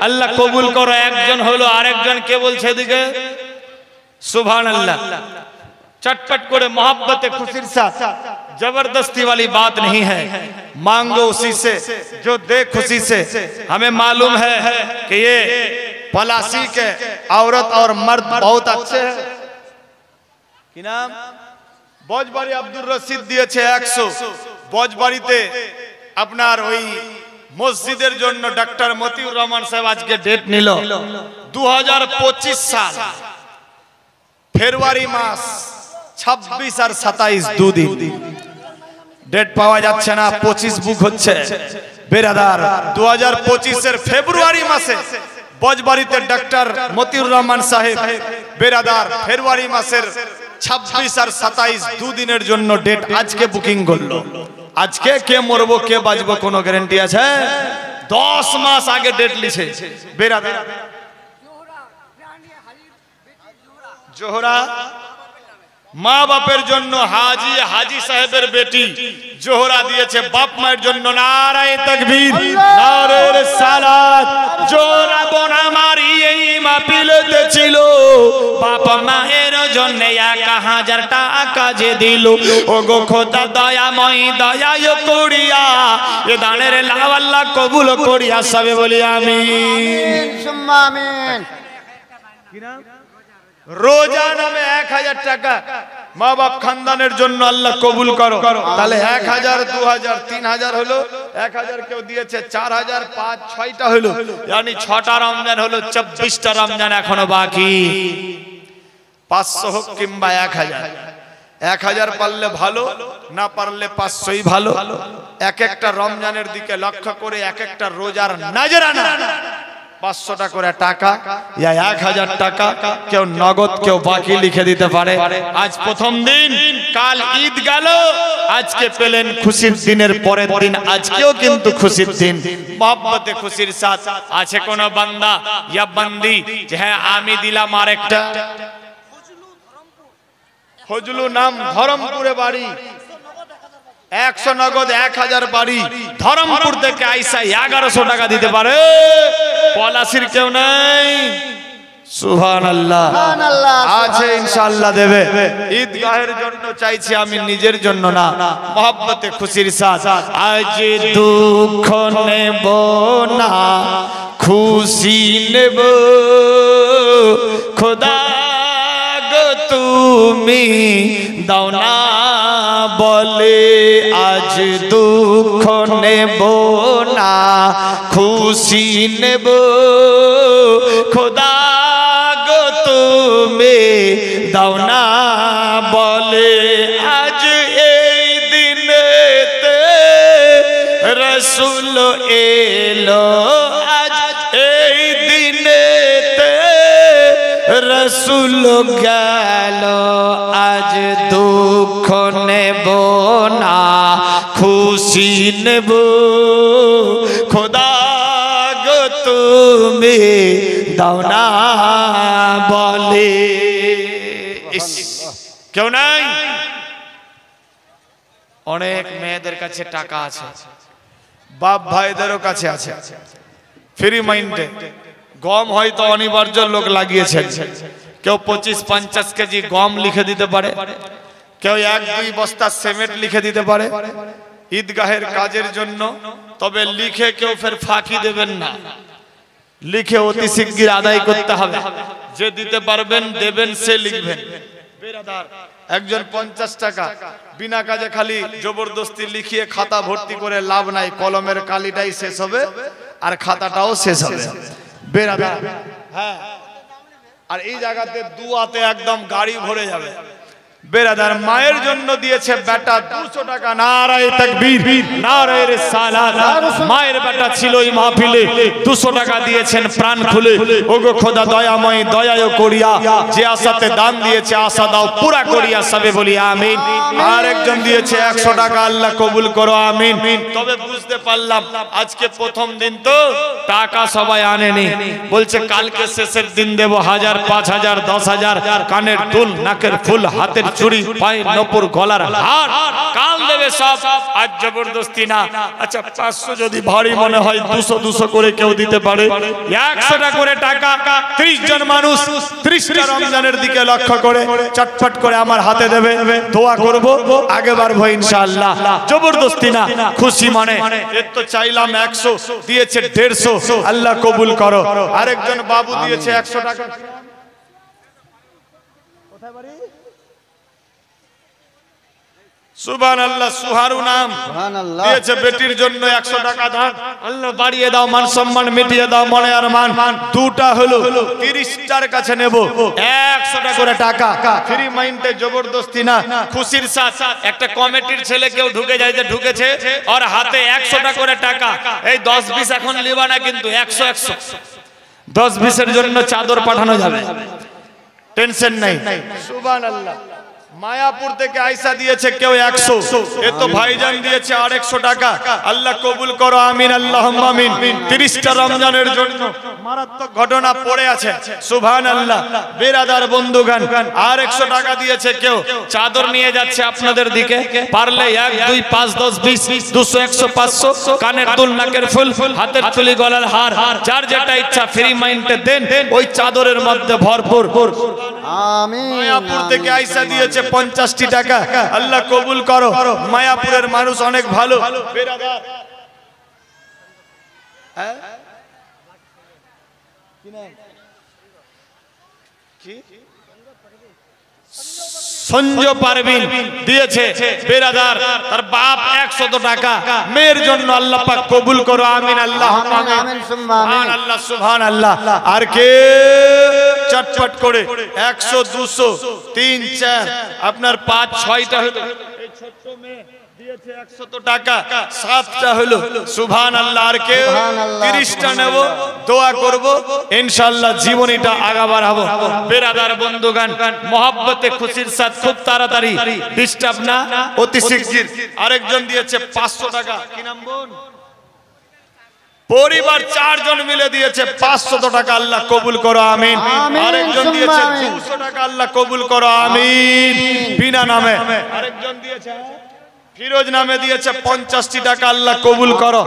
আল্লাহ কবুল করো। একজন হলো, আরেকজন কে বলছে এদিকে? सुभान-अल्लाह। चटपट करे मोहब्बत खुशीर साथ, जबरदस्ती वाली बात नहीं है। मांगो उसी से जो दे खुशी से। हमें मालूम है कि ये पलासी के औरत और मर्द बहुत अच्छे हैं। कि नाम? বজবাড়ি আব্দুর রশিদ দিয়েছে 100। বজবাড়িতে আপনার ওই মসজিদের জন্য ডক্টর মতিউর রহমান সাহেব আজকে ডেট নিল 2025 সাল ফেব্রুয়ারি মাস 26 আর 27 দুদিন ডেট পাওয়া যাচ্ছে না। 25 বুক হচ্ছে বেরাদার। 2025 এর ফেব্রুয়ারি মাসে বজবাড়িতে ডক্টর মতিউর রহমান সাহেব বেরাদার ফেব্রুয়ারি মাসের 26 আর 27 দুদিনের জন্য ডেট আজকে বুকিং করলো। আজকে কে মরবো কে বাঁচবো কোনো গ্যারান্টি আছে? 10 মাস আগে ডেট লিছে বেরাদার। জোহরা মা বাপের জন্য হাজি হাজি সাহেবের বেটি জোহরা দিয়েছে বাপ মায়ের জন্য। নারায়ে তাকবীর, নারে রিসালাত। জোহরা বোন আমার এই মাহফিলেতে ছিল, বাপ মায়ের জন্য 1000 টাকা যে দিল। ওগো খোদা দয়াময় দয়ায় করিয়া এ দানের লাভ আল্লাহ কবুল করিয়া সবে বলি আমিন সুম্মা আমিন। কি নাম? রোজা নামে 1000 টাকা মা বাপ খানদানের জন্য আল্লাহ কবুল করো। তাহলে 1000 2000 3000 হলো। 1000 কেউ দিয়েছে 4000 5 6টা হলো, yani 6টা রমজান হলো, 24টা রমজান এখনো বাকি। 500 হোক কিংবা 1000 পারলে ভালো, না পারলে 500ই ভালো। এক একটা রমজানের দিকে লক্ষ্য করে এক একটা রোজার নাজরানা 500 করে টাকা या 1000 টাকা কেউ নগদ কেউ বাকি লিখে দিতে পারে। আজ প্রথম দিন, কাল ঈদ গেল, আজকে পেলেন খুশির দিনের পরের দিন আজকেও কিন্তু খুশির দিন। মোহব্বতে খুশির সাথ আছে কোন বান্দা ইয়া বান্দি যে হ্যাঁ আমি দিলাম আরেকটা। ফজলু নাম ধরমপুরে বাড়ি, 100 নগদ 1000 বাড়ি। ধরমপুর থেকে আইসা 1100 টাকা দিতে পারে। পলাশির কেউ নাই? সুবহানাল্লাহ আছে, ইনশাআল্লাহ দেবে। ঈদগাহের জন্য চাইছি আমি, নিজের জন্য না। মোহব্বতে খুশির সাথ আজ দুঃখ নেব না খুশি নেব, খোদা গো তুমি দাও না বলে। আজ দুঃখ নেব না খুশি নেব, খোদা গো তুমি দাও না বলে। আজ এই দিনেতে রসুল এলো, আজ এই দিনেতে রসুল গেল। আজ দুঃখ নেব না খুশি নেব, খোদা গো তুমি দাও না বলে। কেউ নাই? অনেক মেয়েদের কাছে টাকা আছে, বাপ ভাইদেরও কাছে আছে। ফ্রি মাইন্ডে গম হয়তো অনিবার্য লোক লাগিয়েছেন। কেউ 25-50 কেজি গম লিখে দিতে পারে, কেউ 1-2 বস্তা সিমেন্ট লিখে দিতে পারে ঈদগাহের কাজের জন্য। তবে লিখে কেউ ফের ফাঁকি দেবেন না, লিখে অতি শিগগির আদায় করতে হবে। যে দিতে পারবেন দেবেন, সে লিখবেন। একজন 50 টাকা বিনা কাজে খালি জবরদস্তি লিখিয়ে খাতা ভর্তি করে লাভ নাই। কলমের কালিটাই শেষ হবে আর খাতাটাও শেষ হবে বেরাদার। হ্যাঁ, আর এই জায়গাতে দুয়াতে একদম গাড়ি ভরে যাবে বেরাদার। মায়ের জন্য দিয়েছে বেটা 200 টাকা। নারায়ে তাকবীর, নারায়ে রিসালাত। মায়ের বেটা ছিল এই মাহফিলে, 200 টাকা দিয়েছেন প্রাণ খুলে। ওগো খোদা দয়াময় দয়ায় করিয়া, যে আশাতে দান দিয়েছে আশা দাও পুরা করিয়া সবে বলি আমিন। আর একজন দিয়েছে 100 টাকা, আল্লাহ কবুল করো আমিন। তবে বুঝতে পারলাম আজকে প্রথম দিন তো টাকা সবাই আনেনি, বলছে কালকে শেষের দিন দেব 1000 5000 10000 কানের দুল নাকের ফুল হাতের চুড়ি, পায়ের নপুর, গলার হার, কাল দেবে সব। আজ জবরদস্তি না। আচ্ছা 500 যদি ভারী মনে হয় 200 করে কেউ দিতে পারে। 100 টাকা করে টাকা 30 জন মানুষ 30টা রমজানের দিকে লক্ষ্য করে চটপট করে আমার হাতে দেবে, দোয়া করব, আগে বাড়বো ইনশাআল্লাহ। জবরদস্তি না, খুশি মনে। এর তো চাইলাম 100, দিয়েছে 150, আল্লাহ কবুল করো। আরেকজন বাবু দিয়েছে 100 টাকা। কোথায় বাড়ি? সুবহানাল্লাহ। সুহারু নাম দিয়েছে বেটির জন্য 100 টাকা দান। আল্লাহ বাড়িয়ে দাও, মান সম্মান মিটিয়ে দাও, মনে আর মান। দুটা হলো 30টার কাছে নেব 100 টাকা করে টাকা ফ্রি মাইন্ডে। জবরদস্তি না, খুশির সাথ। একটা কমিটির ছেলে কেউ ঢুকে যায় যে ঢুকেছে, আর হাতে 100 টাকা করে টাকা। এই 10-20 এখন লিবা না, কিন্তু 100 10-20 জন্য চাদর পাঠানো যাবে, টেনশন নাই। সুবহানাল্লাহ। মায়াপুর থেকে আয়সা দিয়েছে কেউ 100, এ তো ভাইজান দিয়েছে 150 টাকা। আল্লাহ কবুল করো, আমিন আল্লাহুম্মা আমিন। 30টা রমজানের জন্য মারাত্মক ঘটনা পড়ে আছে। সুবহানাল্লাহ। বিরাদার বন্ধুগণ, আর 100 টাকা দিয়েছে কেউ, চাদর নিয়ে যাচ্ছে আপনাদের দিকে। পারলে 1, 2, 5, 10, 20, 200, 100, 500, কানের দুল, নাকের ফুল, হাতের চুড়ি, গলার হার, যার যেটা ইচ্ছা ফ্রি মাইন্ডে দেন, ওই চাদরের মধ্যে ভরপুর। আমিন। মায়াপুর থেকে আয়সা দিয়েছে 50টি টাকা। আল্লাহ কবুল করো। মায়াপুরের মানুষ অনেক ভালো। বিরাদার সঞ্জু পারভিন দিয়েছে বিরাদার, তার বাপ 100 টাকা। মেয়ের জন্য আল্লাহ পাক কবুল করো, আমিন আল্লাহুম্মা আমিন। সুবহানাল্লাহ সুবহানাল্লাহ। আর কে চটপট করে 100, 200, 3, 4, আপনার 5, 6টা হলো। এই ছোট্ট মেয়ে দিয়েছে 100 টাকা, 7টা হলো। সুবহানাল্লাহ। আর কে 30টা নেব, দোয়া করব ইনশাআল্লাহ, জীবনীটা আগা বাড়াবো। বিরাদার বন্ধুগণ, মহব্বতে খুশির সাথে খুব তাড়াতাড়ি, ডিস্টার্ব না, অতি শিগগির। আরেকজন দিয়েছে 500 টাকা। কি নাম বোন? পরিবার 4 জন মিলে দিয়েছে 500 টাকা। আল্লাহ কবুল করো, আমিন। আরেকজন দিয়েছে 200 টাকা। আল্লাহ কবুল করো, আমিন। বিনা নামে আরেকজন দিয়েছে, ফিরোজ নামে দিয়েছে 50টি টাকা। আল্লাহ কবুল করো,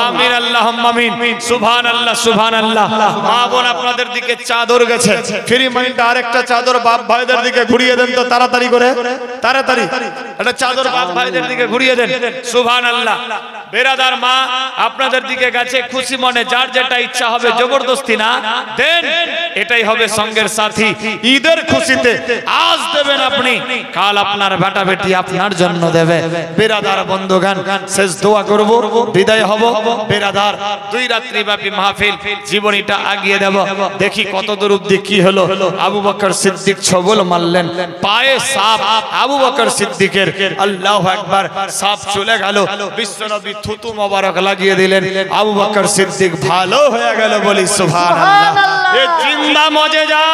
আমিন আল্লাহুম্মা আমিন। সুবহানাল্লাহ সুবহানাল্লাহ। মা বোন আপনাদের দিকে চাদর গেছে ফ্রি মাইন্ড। আরেকটা চাদর বাপ ভাইদের দিকে ঘুরিয়ে দেন তো, তাড়াতাড়ি করে, তাড়াতাড়ি একটা চাদর বাপ ভাইদের দিকে ঘুরিয়ে দেন। সুবহানাল্লাহ। বেরাদার মা আপনাদের দিকে গেছে, খুশি মনে, যার যেটা ইচ্ছা হবে, জবরদস্তি না, দেন। এটাই হবে সঙ্গের সাথী। ঈদের খুশিতে আজ দেবেন আপনি, কাল আপনার বেটা বেটি আপনার জন্য দেবে। বেরাদার বন্ধুগণ, শেষ দোয়া করব, বিদায় হব। বেরাদার 2 রাত্রি ব্যাপী মাহফিল, জীবনীটা আগিয়ে দেব। দেখি কত দূর অবধি কি হলো। আবু বকর সিদ্দিক ছবল মারলেন, পায়ে সাপ। আবু বকর সিদ্দিকের, আল্লাহু আকবার, সাপ চলে গেল। বিশ্বনবী থুতু মোবারক লাগিয়ে দিলেন। আবু বকর সিদ্দিক ভালো হয়ে গেল। বলি সুবহানাল্লাহ। এ জিন্দা মুজিজা।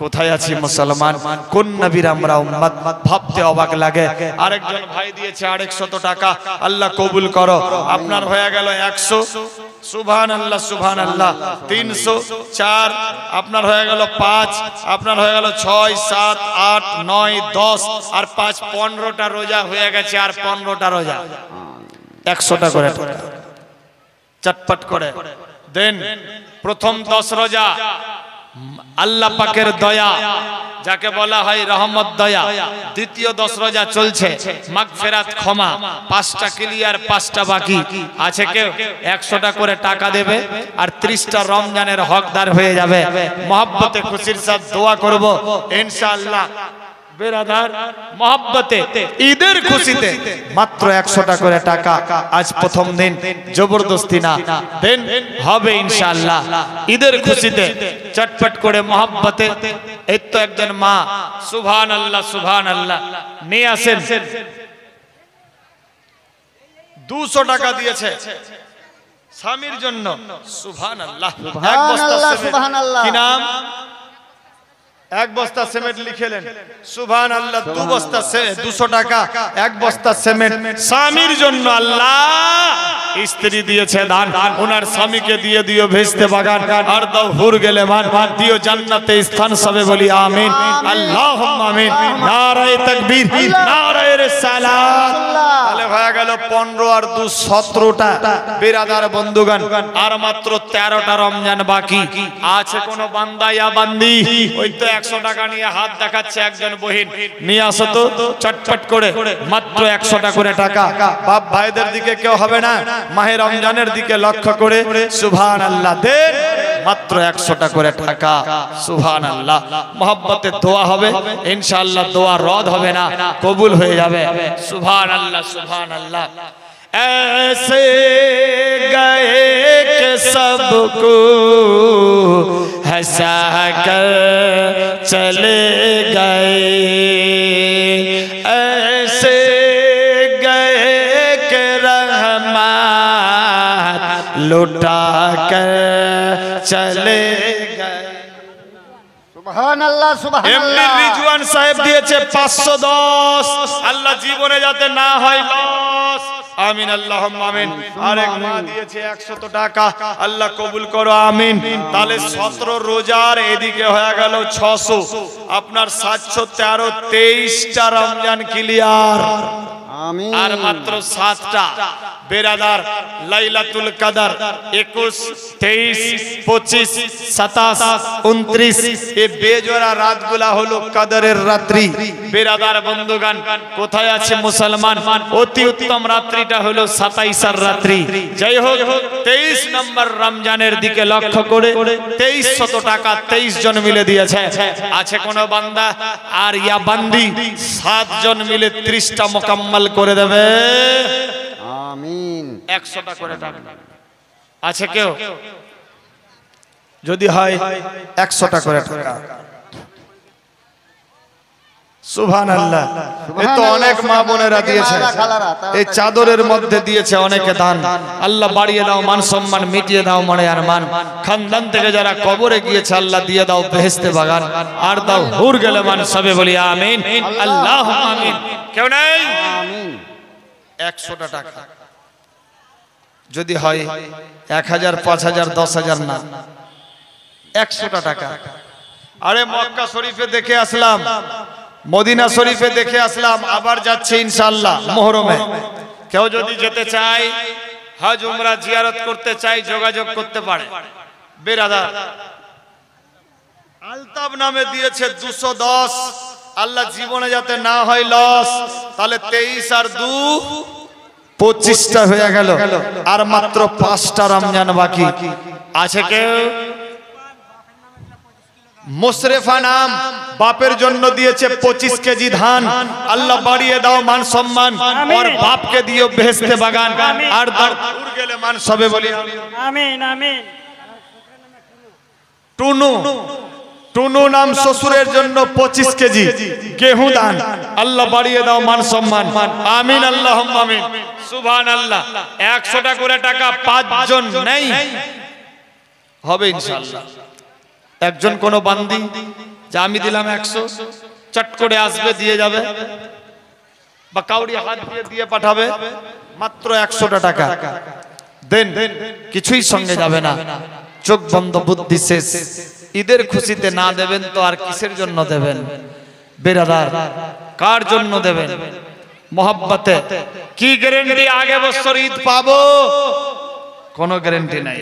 কোথায় আছি মুসলমান, কোন নবীর আমরা উম্মত, ভাবতে অবাক লাগে। আরেকজন ভাই দিয়েছে 150 টাকা। আল্লাহ কবুল করো। আপনার হয়ে গেল 100। সুবহানাল্লাহ সুবহানাল্লাহ। 300, 4, আপনার হয়ে গেল 5, আপনার হয়ে গেল 6, 7, 8, 9, 10, আর 5, 15টা রোজা হয়ে গেছে। আর 15টা রোজা 100 টাকা করে চটপট করে দেন। প্রথম 10 রোজা আল্লাহ পাকের দয়া, যাকে বলা হয় রহমত দয়া। দ্বিতীয় 10 রোজা চলছে, মাগফিরাত, ক্ষমা। 5টা ক্লিয়ার, 5টা বাকি আছে। কেউ 100 টাকা করে টাকা দেবে, আর 30টা রমজানের হকদার হয়ে যাবে। মহব্বতে খুশির সাথে দোয়া করব ইনশাআল্লাহ। বেরাদার মহব্বতে ঈদের খুশিতে মাত্র 100 টাকা করে টাকা। আজ প্রথম দিন, জবরদস্তি না, দেন হবে ইনশাআল্লাহ। ঈদের খুশিতে চটপট করে মহব্বতে। এই তো একজন মা, সুবহানাল্লাহ সুবহানাল্লাহ, নিয়ে আসেন। 200 টাকা দিয়েছে স্বামীর জন্য। সুবহানাল্লাহ। এক বস্তা। কি নাম? এক বস্তা সিমেন্ট লিখেলেন, সুবহানাল্লাহ। 2 বস্তা 200 টাকা, এক বস্তা সিমেন্ট স্বামীর জন্য আল্লাহ স্ত্রী দিয়েছে দান, ওনার স্বামীকে দিয়ে দিও ভেস্তে বাগান, আর দাও হুর গেলে মান দিও জান্নাতে স্থান সবে বলি আমিন, আল্লাহুম্মা আমিন। নারায়ে তাকবীর, নারায়ে রিসালাত। তাহলে হয়ে গেল 15 আর 2 17টা বিরাদার বন্ধুগণ, আর মাত্র 13টা রমজান বাকি আছে। কোন বান্দা ইয়া বান্দি ওই তো 100 টাকা নিয়ে হাত দেখাচ্ছে একজন বহিন, নিয়ে আসো তো চটপট করে, মাত্র 100 টাকা করে টাকা। বাপ ভাইদের দিকে কেউ হবে না, মাহে রমজানের দিকে লক্ষ্য করে সুবহানাল্লাহ দেন, মাত্র 100 টাকা করে টাকা। সুবহানাল্লাহ। মোহাব্বতে দোয়া হবে ইনশাআল্লাহ, দোয়া রদ হবে না, কবুল হয়ে যাবে। সুবহানাল্লাহ, সুবহানাল্লাহ। ऐसे गए कि सबको हंसा कर चले गए, ऐसे गए कि रहमत लुटा कर चले गए। সুবহানাল্লাহ, সুবহানাল্লাহ। এমনি রিজওয়ান সাহেব দিয়েছে 510, আল্লাহ জীবনে যাতে না হয় লস, আমিন আল্লাহুম্মা আমিন। আরেক মা দিয়েছে 100 টাকা, আল্লাহ কবুল করো আমিন। তাহলে 17 রোজার এদিকে হয়ে গেল 600, আপনার 713, 23টা রমজান ক্লিয়ার, আমিন। আর মাত্র 7টা বেরাদার লাইলাতুল কদর 21, 23, 25, 27, 29 এই বেজোড়া রাতগুলা হলো কদরের রাত্রি। বেরাদার বন্ধুগণ, কোথায় আছে মুসলমান? অতি উত্তম রাত্রিটা হলো 27 রাত্রি। যাই হোক, 23 নম্বর রমজানের দিকে লক্ষ্য করে 2300 টাকা 23 জন মিলে দিয়েছে। আছে কোন বান্দা আর ইয়া বান্দি 7 জন মিলে 30টা মোকাম্মল করে দেবে, আমিন। 100 টাকা করে টাকা আছে কেউ? যদি হয় 100 টাকা করে টাকা। সুবহানাল্লাহ। এই তো অনেক মা বোনেরা দিয়েছে, এই চাদরের মধ্যে দিয়েছে অনেকে দান। আল্লাহ বাড়িয়ে দাও, মান সম্মান মিটিয়ে দাও, মনে আর মান। খানদান থেকে যারা কবরে গিয়েছে আল্লাহ দিয়ে দাও বেহেশতে বাগান, আর দাও হুর গেলে মান, সবে বলি আমিন, আল্লাহুম্মা আমিন। কেউ নাই? আমিন। 100 টাকা যদি হয় 1000, 5000, 10000 না, 100 টাকা। আরে মক্কা শরীফে দেখে আসলাম, মদিনা শরীফে দেখে আসলাম, আবার যাচ্ছে ইনশাআল্লাহ মুহররমে। কেউ যদি যেতে চায়, হজ উমরা জিয়ারত করতে চায়, যোগাযোগ করতে পারে। বেরাদার আলতাব নামে দিয়েছে 210, আল্লাহ জীবনে যাতে না হয় লস। তাহলে 23 আর 2 25টা হয়ে গেল, আর মাত্র 5টা রমজান বাকি আছে। কেউ? মুশরেফা নাম বাপের জন্য দিয়েছে 25 কেজি ধান, আল্লাহ বাড়িয়ে দাও মান সম্মান, আর বাপকে দিও বেহেশতে বাগান, আর দাও দূর গেলে মান, সবে বলি আমিন, আমিন। টুনু, টুনু নাম শ্বশুরের জন্য 25 কেজি গেহু দান, আল্লাহ বাড়িয়ে দাও মান সম্মান, আমিন আল্লাহুম্মা আমিন। সুবহানাল্লাহ। 100 টাকা করে টাকা 5 জন নেই হবে ইনশাআল্লাহ। একজন কোন বান্দি যে আমি দিলাম 100, চট করে আসবে দিয়ে যাবে, বা কাউরি হাত দিয়ে দিয়ে পাঠাবে, মাত্র 100 টাকা দেন, কিছুই সঙ্গে যাবে না, চোখ বন্ধ, বুদ্ধি শেষ। ঈদের খুশিতে না দেবেন তো আর কিসের জন্য দেবেন? বেরাদার কার জন্য দেবেন? মোহাব্বতে। কি গ্যারান্টি আগে বছর ঈদ পাবো? কোনো গ্যারান্টি নাই।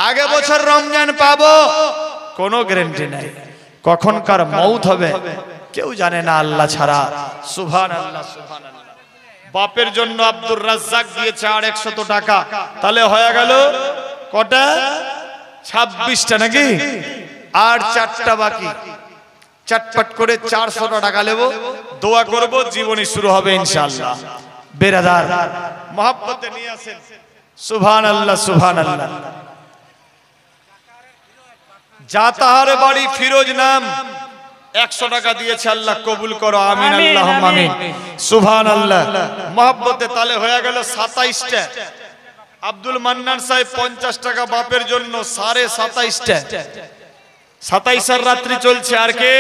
আগে বছর রমজান পাবো? কোনো গ্যারান্টি নাই। কখনকার মৌত হবে কেউ জানে না আল্লাহ ছাড়া। সুবহানাল্লাহ, সুবহানাল্লাহ। বাপের জন্য আব্দুর রাজ্জাক দিয়েছে 100 টাকা, তাহলে হয়ে গেল কটা? 26টা নাকি? আর 4টা বাকি। চটপট করে 400 টাকা নেব, দোয়া করব, জীবনী শুরু হবে ইনশাআল্লাহ। বেরাদার মোহাব্বতে নিয়ে আসেন। সুবহানাল্লাহ, সুবহানাল্লাহ। জাতাহার বাড়ি ফিরোজ নাম 100 টাকা দিয়েছে, আল্লাহ কবুল করো, আমিন আল্লাহুম্মা আমিন। সুবহানাল্লাহ। মোহাব্বতে তাহলে হয়ে গেল 27টা। আব্দুল মান্নান সাহেব 50 টাকা বাপের জন্য, 27.5টা। 27 রাত্রি চলছে, আর কে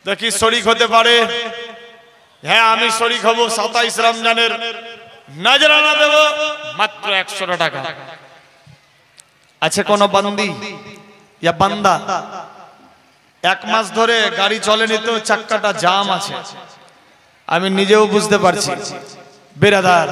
দেখি শরীক হতে পারে? হ্যাঁ, আমি শরীক হব 27 রমজানের নজরানা দেব মাত্র 100 টাকা। আছে কোন বান্দি ইয়া বান্দা 1 মাস ধরে গাড়ি চলেনি তো চাক্কাটা জাম আছে, আমি নিজেও বুঝতে পারছি। বেরাদার